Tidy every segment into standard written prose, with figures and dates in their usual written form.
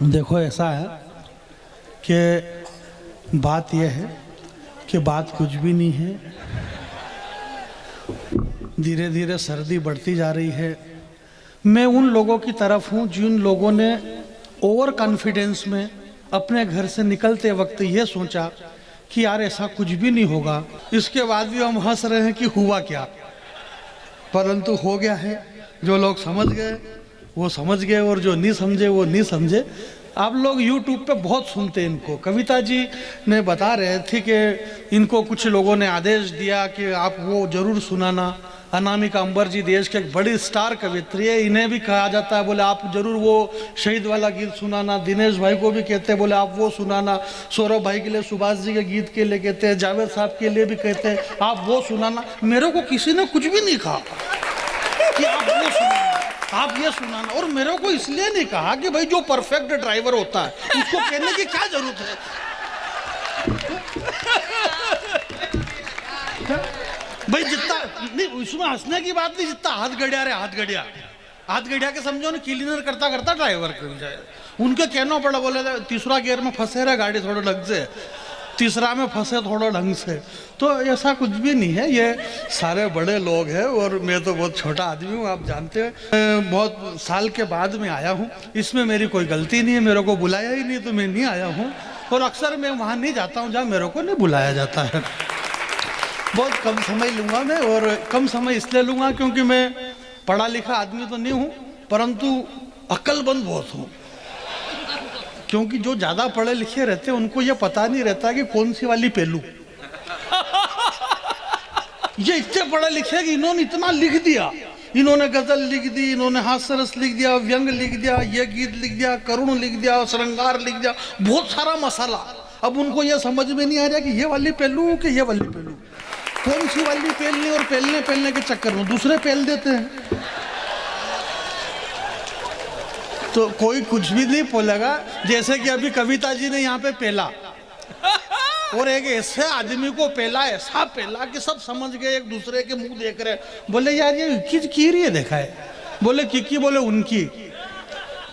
देखो ऐसा है कि बात यह है कि बात कुछ भी नहीं है। धीरे धीरे सर्दी बढ़ती जा रही है। मैं उन लोगों की तरफ हूँ जिन लोगों ने ओवर कॉन्फिडेंस में अपने घर से निकलते वक्त ये सोचा कि यार ऐसा कुछ भी नहीं होगा। इसके बाद भी हम हंस रहे हैं कि हुआ क्या, परंतु हो गया है। जो लोग समझ गए वो समझ गए और जो नहीं समझे वो नहीं समझे। आप लोग YouTube पे बहुत सुनते हैं इनको। कविता जी ने बता रहे थे कि इनको कुछ लोगों ने आदेश दिया कि आप वो जरूर सुनाना। अनामिका अंबर जी देश के एक बड़ी स्टार कवित्री है, इन्हें भी कहा जाता है बोले आप जरूर वो शहीद वाला गीत सुनाना। दिनेश भाई को भी कहते हैं बोले आप वो सुनाना। सौरभ भाई के लिए सुभाष जी के गीत के लिए कहते हैं, जावेद साहब के लिए भी कहते हैं आप वो सुनाना। मेरे को किसी ने कुछ भी नहीं कहा कि आप वो सुनाना, आप ये सुनाना। और मेरे को इसलिए नहीं कहा कि भाई जो परफेक्ट ड्राइवर होता है उसको कहने की क्या जरूरत है। भाई जितना नहीं, इसमें हंसने की बात नहीं, जितना हाथ गड़िया रे हाथ गड़िया के समझो ना, क्लीनर करता करता ड्राइवर कर जाए। उनके कहना पड़ा बोले तीसरा गियर में फंसे रहे गाड़ी थोड़ा ढंग से, तीसरा में फंसे थोड़ा ढंग से। तो ऐसा कुछ भी नहीं है, ये सारे बड़े लोग हैं और मैं तो बहुत छोटा आदमी हूँ, आप जानते हैं। बहुत साल के बाद में आया हूँ, इसमें मेरी कोई गलती नहीं है। मेरे को बुलाया ही नहीं तो मैं नहीं आया हूँ। और अक्सर मैं वहाँ नहीं जाता हूँ जहाँ मेरे को नहीं बुलाया जाता है। बहुत कम समय लूँगा मैं, और कम समय इसलिए लूँगा क्योंकि मैं पढ़ा लिखा आदमी तो नहीं हूँ, परंतु अक्लमंद बहुत हूँ। क्योंकि जो ज़्यादा पढ़े लिखे रहते हैं उनको ये पता नहीं रहता कि कौन सी वाली पहलू। ये इतने पढ़े लिखे कि इन्होंने इतना लिख दिया, इन्होंने गजल लिख दी, इन्होंने हास्य रस लिख दिया, व्यंग लिख दिया, ये गीत लिख दिया, करुण लिख दिया, श्रृंगार लिख दिया, बहुत सारा मसाला। अब उनको ये समझ में नहीं आ रहा कि ये वाली पहलू कि ये वाली पहलू, कौन सी वाली पहलनी। और पहलने के चक्कर में दूसरे पहल देते हैं। तो कोई कुछ भी नहीं बोलेगा। जैसे कि अभी कविता जी ने यहाँ पे पहला, और एक ऐसे आदमी को पहला, ऐसा पहला कि सब समझ गए, एक दूसरे के मुंह देख रहे। बोले यार ये किस की रही है देखा है। बोले की बोले उनकी,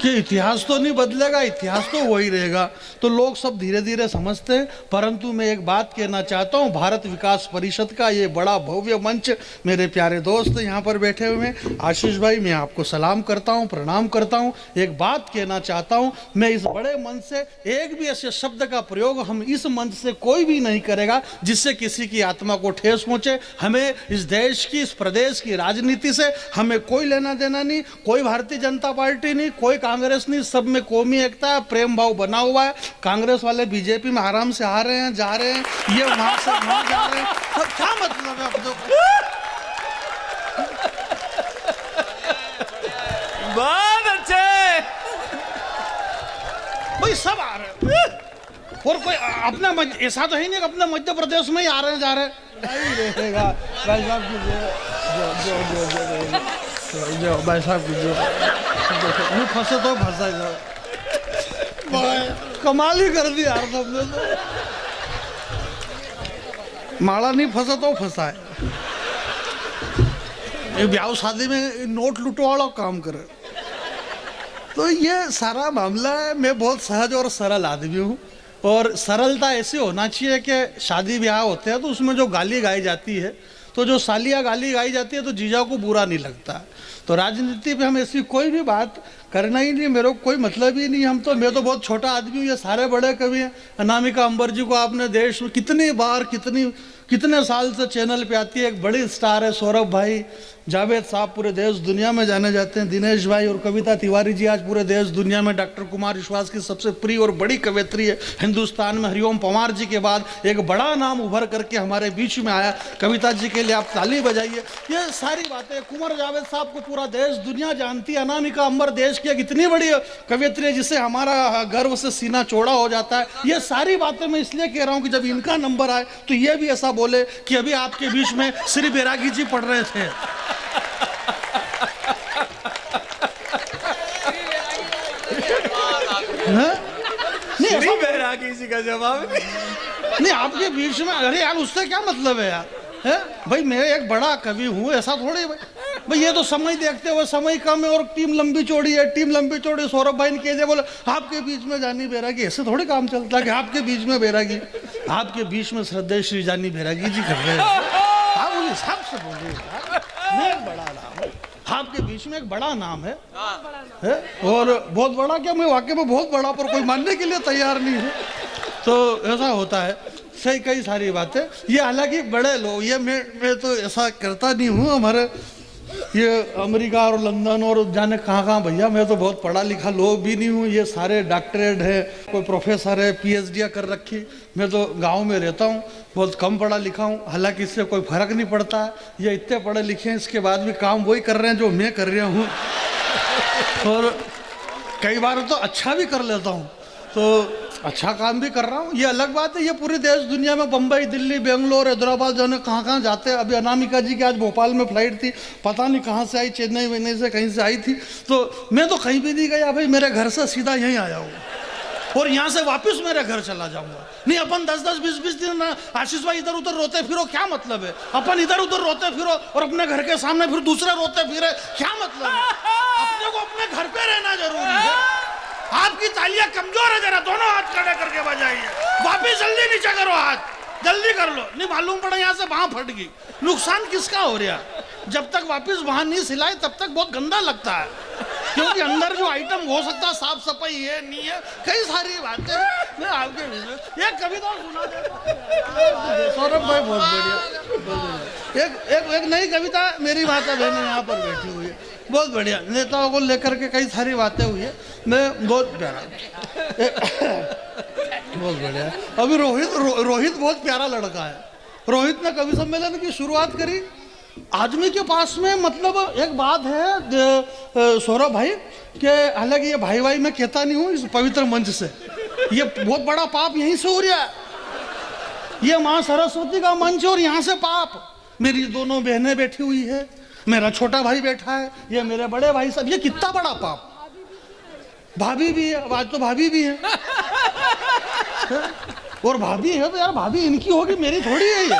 कि इतिहास तो नहीं बदलेगा, इतिहास तो वही रहेगा। तो लोग सब धीरे धीरे समझते हैं। परंतु मैं एक बात कहना चाहता हूँ, भारत विकास परिषद का ये बड़ा भव्य मंच, मेरे प्यारे दोस्त यहाँ पर बैठे हुए हैं, आशीष भाई मैं आपको सलाम करता हूँ, प्रणाम करता हूँ। एक बात कहना चाहता हूँ, मैं इस बड़े मंच से एक भी ऐसे शब्द का प्रयोग हम इस मंच से कोई भी नहीं करेगा जिससे किसी की आत्मा को ठेस पहुँचे। हमें इस देश की, इस प्रदेश की राजनीति से हमें कोई लेना देना नहीं, कोई भारतीय जनता पार्टी नहीं, कोई कांग्रेस नहीं। सब में कौमी एकता है, प्रेम भाव बना हुआ है। कांग्रेस वाले बीजेपी में आराम से आ रहे हैं, जा रहे हैं, ये वहां से वहां जा रहे हैं। तो क्या मतलब है अपने को? बहुत अच्छे भाई सब आ रहे हैं। और कोई अपना ऐसा तो है नहीं कि अपने मध्य प्रदेश में ही आ रहे हैं, जा रहे हैं। नहीं रहेगा भाई साहब जो भाई साहब नहीं फंसे तो फंसा जाओ। कमाल ही कर दी यार तुमने तो। माला नहीं फंसा तो फंसा है। ब्याह शादी में नोट लुटो वाला काम करे। तो ये सारा मामला है। मैं बहुत सहज और सरल आदमी हूँ, और सरलता ऐसी होना चाहिए कि शादी ब्याह होते हैं तो उसमें जो गाली गाई जाती है, तो जो सालिया गाली गाई जाती है तो जीजा को बुरा नहीं लगता। तो राजनीति पे हम ऐसी कोई भी बात करना ही नहीं, मेरे को कोई मतलब ही नहीं। मैं तो बहुत छोटा आदमी हूँ, ये सारे बड़े कवि हैं। अनामिका अंबर जी को आपने देश में कितनी बार, कितने साल से चैनल पे आती है, एक बड़ी स्टार है। सौरभ भाई, जावेद साहब पूरे देश दुनिया में जाने जाते हैं। दिनेश भाई और कविता तिवारी जी आज पूरे देश दुनिया में। डॉक्टर कुमार विश्वास की सबसे प्रिय और बड़ी कवियत्री है हिंदुस्तान में। हरिओम पंवार जी के बाद एक बड़ा नाम उभर करके हमारे बीच में आया। कविता जी के लिए आप ताली बजाइए। ये सारी बातें, कुंवर जावेद साहब को पूरा देश दुनिया जानती है। अनामिका अंबर देश की एक इतनी बड़ी कवियत्री है जिससे हमारा गर्व से सीना चौड़ा हो जाता है। ये सारी बातें मैं इसलिए कह रहा हूँ कि जब इनका नंबर आए तो ये भी ऐसा बोले कि अभी आपके बीच में श्री बैरागी जी पढ़ रहे थे। श्री बैरागी जी का जवाब नहीं आपके बीच में। अरे यार उससे क्या मतलब है यार, है भाई मैं एक बड़ा कवि हूँ, ऐसा थोड़ी। भाई ये तो समय देखते हुए समय कम है और टीम लंबी चौड़ी है, टीम लंबी चौड़ी। सौरभ भाई ने कह दिया, बोले आपके बीच में जानी बैरागी। ऐसे थोड़ी काम चलता है कि आपके बीच में बैरागी, आपके बीच में श्रद्धेय श्री जानी बैरागी जी कर रहे हैं। आप उस हिसाब से बोलिए, मैं एक बड़ा नाम है, आपके बीच में एक बड़ा नाम है और बहुत बड़ा क्या, मैं वाकई में बहुत बड़ा, पर कोई मानने के लिए तैयार नहीं है। तो ऐसा होता है, सही कई सारी बातें। ये हालांकि बड़े लोग, ये मैं तो ऐसा करता नहीं हूँ। हमारे ये अमेरिका और लंदन और जाने कहाँ कहाँ भैया, मैं तो बहुत पढ़ा लिखा लोग भी नहीं हूँ। ये सारे डॉक्टरेट है, कोई प्रोफेसर है, PhD कर रखी। मैं तो गांव में रहता हूँ, बहुत कम पढ़ा लिखा हूँ। हालांकि इससे कोई फर्क नहीं पड़ता है। ये इतने पढ़े लिखे हैं, इसके बाद भी काम वही कर रहे हैं जो मैं कर रहा हूँ। और कई बार तो अच्छा भी कर लेता हूँ, तो अच्छा काम भी कर रहा हूँ, ये अलग बात है। ये पूरी देश दुनिया में बम्बई, दिल्ली, बेंगलोर, हैदराबाद जो है कहाँ कहाँ जाते हैं। अभी अनामिका जी की आज भोपाल में फ्लाइट थी, पता नहीं कहाँ से आई, चेन्नई वेन्नई से कहीं से आई थी। तो मैं तो कहीं भी नहीं गया भाई, मेरे घर से सीधा यहीं आया हूँ और यहाँ से वापस मेरे घर चला जाऊँगा। नहीं अपन 10-10, 20-20 दिन आशीष भाई इधर उधर रोते फिरो, क्या मतलब है? अपन इधर उधर रोते फिरो और अपने घर के सामने फिर दूसरे रोते फिरे, क्या मतलब है? अपने को अपने घर पे रहना जरूरी है। आपकी तालियां कमजोर है, जरा दोनों हाथ खड़े करके बजाइए। वापिस जल्दी नीचे करो, हाथ जल्दी कर लो। नहीं मालूम पड़ा यहाँ से वहां फट गई, नुकसान किसका हो रहा? जब तक वापिस वहां नहीं सिलाए तब तक बहुत गंदा लगता है, क्योंकि अंदर जो आइटम हो सकता है, साफ सफाई है नहीं है, कई सारी बातें। मैं आपके एक कविता सुना देता सौरभ भाई, बहुत बढ़िया। एक नई कविता, मेरी माता बहन यहाँ पर बैठी हुई है, बहुत बढ़िया। नेताओं को लेकर के कई सारी बातें हुई है, मैं बहुत प्यारा, बहुत बढ़िया। अभी रोहित बहुत प्यारा लड़का है। रोहित ने कवि सम्मेलन की शुरुआत करी। आदमी के पास में मतलब एक बात है सौरभ भाई कि हालांकि ये भाई भाई मैं कहता नहीं हूँ इस पवित्र मंच से, ये बहुत बड़ा पाप यहीं से हो रहा है। ये माँ सरस्वती का मंच और यहाँ से पाप। मेरी दोनों बहनें बैठी हुई है, मेरा छोटा भाई बैठा है, ये मेरे बड़े भाई सब, ये कितना बड़ा पाप। भाभी भी है, आज तो भाभी भी है और भाभी है तो यार भाभी इनकी होगी, मेरी थोड़ी है ये,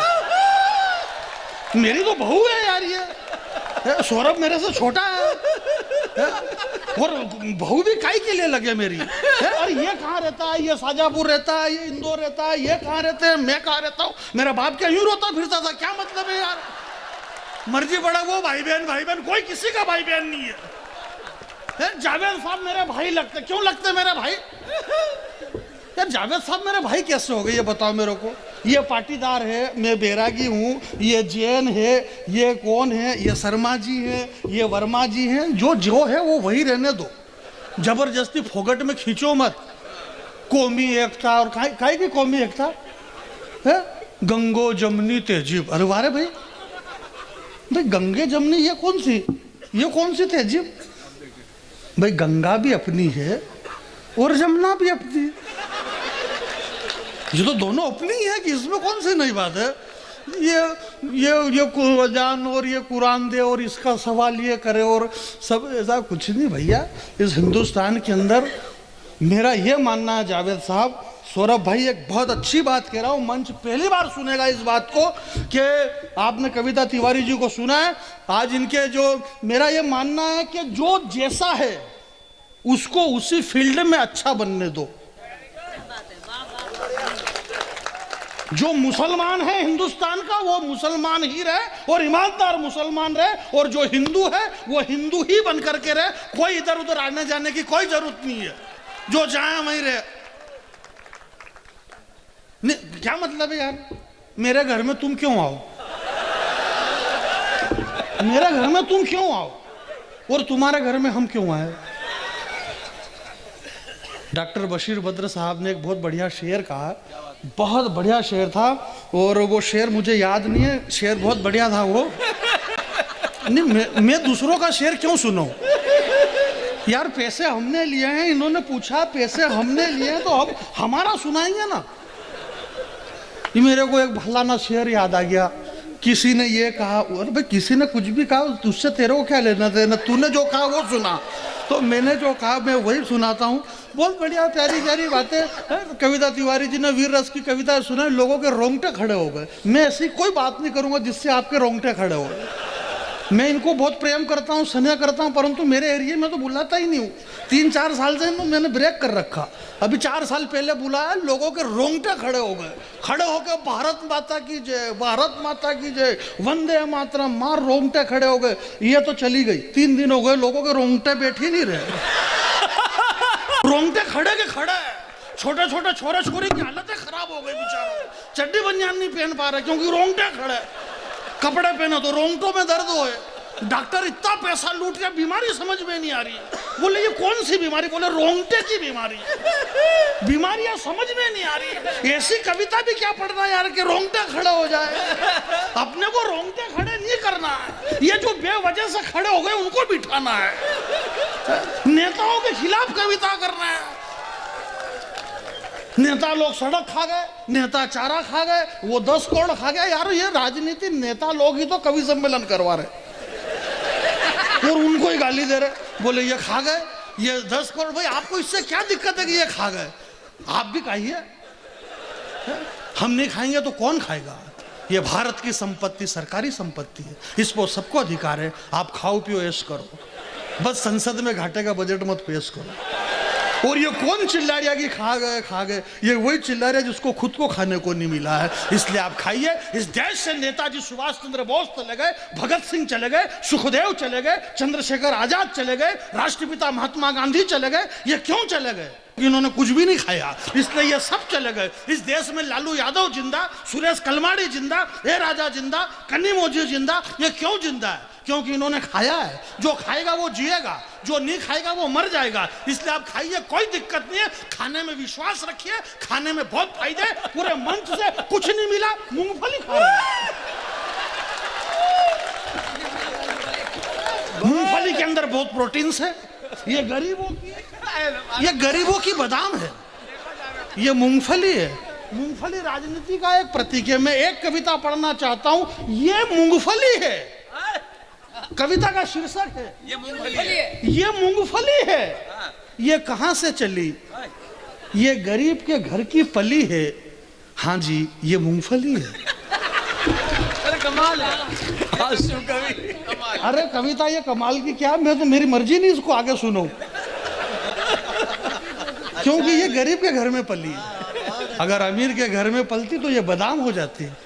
मेरी तो बहू है यार। ये सौरभ मेरे से छोटा है और बहू भी काई के लिए लगे मेरी। और ये कहाँ रहता है? ये शाजापुर रहता है, ये इंदौर रहता है, ये कहाँ रहते हैं, मैं कहाँ रहता हूँ? मेरा बाप क्या यूं रोता फिरता था, क्या मतलब है यार? मर्जी पड़ा वो भाई बहन कोई किसी का भाई बहन नहीं है। जावेद साहब मेरे भाई लगते, क्यों लगते मेरे भाई? यार जावेद साहब मेरे भाई कैसे हो गए ये बताओ मेरे को। ये पाटीदार है, मैं बैरागी हूँ, ये जैन है, ये कौन है, ये शर्मा जी है, ये वर्मा जी हैं। जो है वो वही रहने दो, जबरदस्ती फोगट में खींचो मत। कौमी एकता और काहे की कौमी एकता है? गंगो जमनी तेजीब। अरे वारे भाई गंगे जमनी ये कौन सी तेजीब? भाई गंगा भी अपनी है और जमुना भी अपनी है, ये तो दोनों अपनी है कि इसमें कौन सी नई बात है? ये कुरान और ये कुरान दे और इसका सवाल ये करे और सब, ऐसा कुछ नहीं भैया। इस हिंदुस्तान के अंदर मेरा ये मानना है जावेद साहब, सौरभ भाई एक बहुत अच्छी बात कह रहा हूँ, मंच पहली बार सुनेगा इस बात को कि आपने कविता तिवारी जी को सुना है। आज इनके जो, मेरा ये मानना है कि जो जैसा है उसको उसी फील्ड में अच्छा बनने दो। जो मुसलमान है हिंदुस्तान का वो मुसलमान ही रहे और ईमानदार मुसलमान रहे, और जो हिंदू है वो हिंदू ही बन करके रहे। कोई इधर उधर आने जाने की कोई जरूरत नहीं है, जो जाए वहीं रहे। क्या मतलब है यार? मेरे घर में तुम क्यों आओ? मेरे घर में तुम क्यों आओ और तुम्हारे घर में हम क्यों आए? डॉक्टर बशीर बद्र साहब ने एक बहुत बढ़िया शेर कहा, बहुत बढ़िया शेर था, और वो शेर मुझे याद नहीं है, शेर बहुत बढ़िया था वो। नहीं मैं दूसरों का शेर क्यों सुनूं यार? पैसे हमने लिए हैं, इन्होंने पूछा पैसे हमने लिए हैं तो अब हमारा सुनाएंगे ना। ये मेरे को एक भलाना शेर याद आ गया, किसी ने ये कहा, और भाई किसी ने कुछ भी कहा तुझसे तेरे को क्या लेना देना, तूने जो कहा वो सुना, तो मैंने जो कहा मैं वही सुनाता हूँ। बहुत बढ़िया प्यारी प्यारी बातें। कविता तिवारी जी ने वीर रस की कविता सुना, लोगों के रोंगटे खड़े हो गए। मैं ऐसी कोई बात नहीं करूँगा जिससे आपके रोंगटे खड़े हो गए। मैं इनको बहुत प्रेम करता हूँ, स्नेह करता हूँ, परंतु मेरे एरिया में तो बुलाता ही नहीं हूँ। 3-4 साल से मैंने ब्रेक कर रखा। अभी 4 साल पहले बुलाया, लोगों के रोंगटे खड़े हो गए, खड़े होकर भारत माता की जय, भारत माता की जय, वंदे मातरम, मार रोंगटे खड़े हो गए। ये तो चली गई, 3 दिन हो गए, लोगों के रोंगटे बैठ ही नहीं रहे। रोंगटे खड़े के खड़े, छोटे छोटे छोरे छोरी की हालतें खराब हो गई बेचारों, चड्डी बनियान नहीं पहन पा रहे क्योंकि रोंगटे खड़े। कपड़े पहनो तो रोंगटों में दर्द होए। डॉक्टर इतना पैसा लूट गया, बीमारी समझ में नहीं आ रही। बोले ये कौन सी बीमारी? बोले रोंगटे की बीमारी। बीमारियां समझ में नहीं आ रही। ऐसी कविता भी क्या पढ़ना यार कि रोंगटे खड़े हो जाए। अपने को रोंगटे खड़े नहीं करना है, ये जो बेवजह से खड़े हो गए उनको बिठाना है। नेताओं के खिलाफ कविता करना है। नेता लोग सड़क खा गए, नेता चारा खा गए, वो 10 करोड़ खा गया। यार ये राजनीति नेता लोग ही तो कवि सम्मेलन करवा रहे और उनको ही गाली दे रहे। बोले ये खा गए, ये 10 करोड़। भाई आपको इससे क्या दिक्कत है कि ये खा गए? आप भी खाइए, हम नहीं खाएंगे तो कौन खाएगा? ये भारत की संपत्ति सरकारी संपत्ति है, इस पर सबको अधिकार है। आप खाओ पियो ऐश करो, बस संसद में घाटे का बजट मत पेश करो। और ये कौन चिल्ला रहा कि खा गए? ये वही चिल्ला रहा है जिसको खुद को खाने को नहीं मिला है। इसलिए आप खाइए। इस देश से नेताजी सुभाष चंद्र बोस चले गए, भगत सिंह चले गए, सुखदेव चले गए, चंद्रशेखर आजाद चले गए, राष्ट्रपिता महात्मा गांधी चले गए। ये क्यों चले गए? इन्होंने कुछ भी नहीं खाया, इसलिए ये सब चले गए। इस देश में लालू यादव जिंदा, सुरेश कलमाड़ी जिंदा, ए राजा जिंदा, कन्नी मोजी जिंदा। ये क्यों जिंदा है? क्योंकि इन्होंने खाया है। जो खाएगा वो जिएगा, जो नहीं खाएगा वो मर जाएगा। इसलिए आप खाइए, कोई दिक्कत नहीं है। खाने में विश्वास रखिए, खाने में बहुत फायदे। पूरे मंच से कुछ नहीं मिला, मूंगफली खा रहे हैं। मूंगफली के अंदर बहुत प्रोटीन्स है। ये गरीबों की बादाम है, ये मूंगफली है। मूंगफली राजनीति का एक प्रतीक है। मैं एक कविता पढ़ना चाहता हूं, ये मूंगफली है। कविता का शीर्षक है ये मूंगफली है। ये मूंगफली है। ये कहां से चली? ये गरीब के घर की पली है। हाँ जी, ये मूंगफली है। अरे कमाल है। आशु कवि कमाल। अरे कविता ये कमाल की क्या? मैं तो, मेरी मर्जी नहीं इसको आगे सुनो, क्योंकि ये गरीब के घर में पली है। अगर अमीर के घर में पलती तो ये बादाम हो जाती है।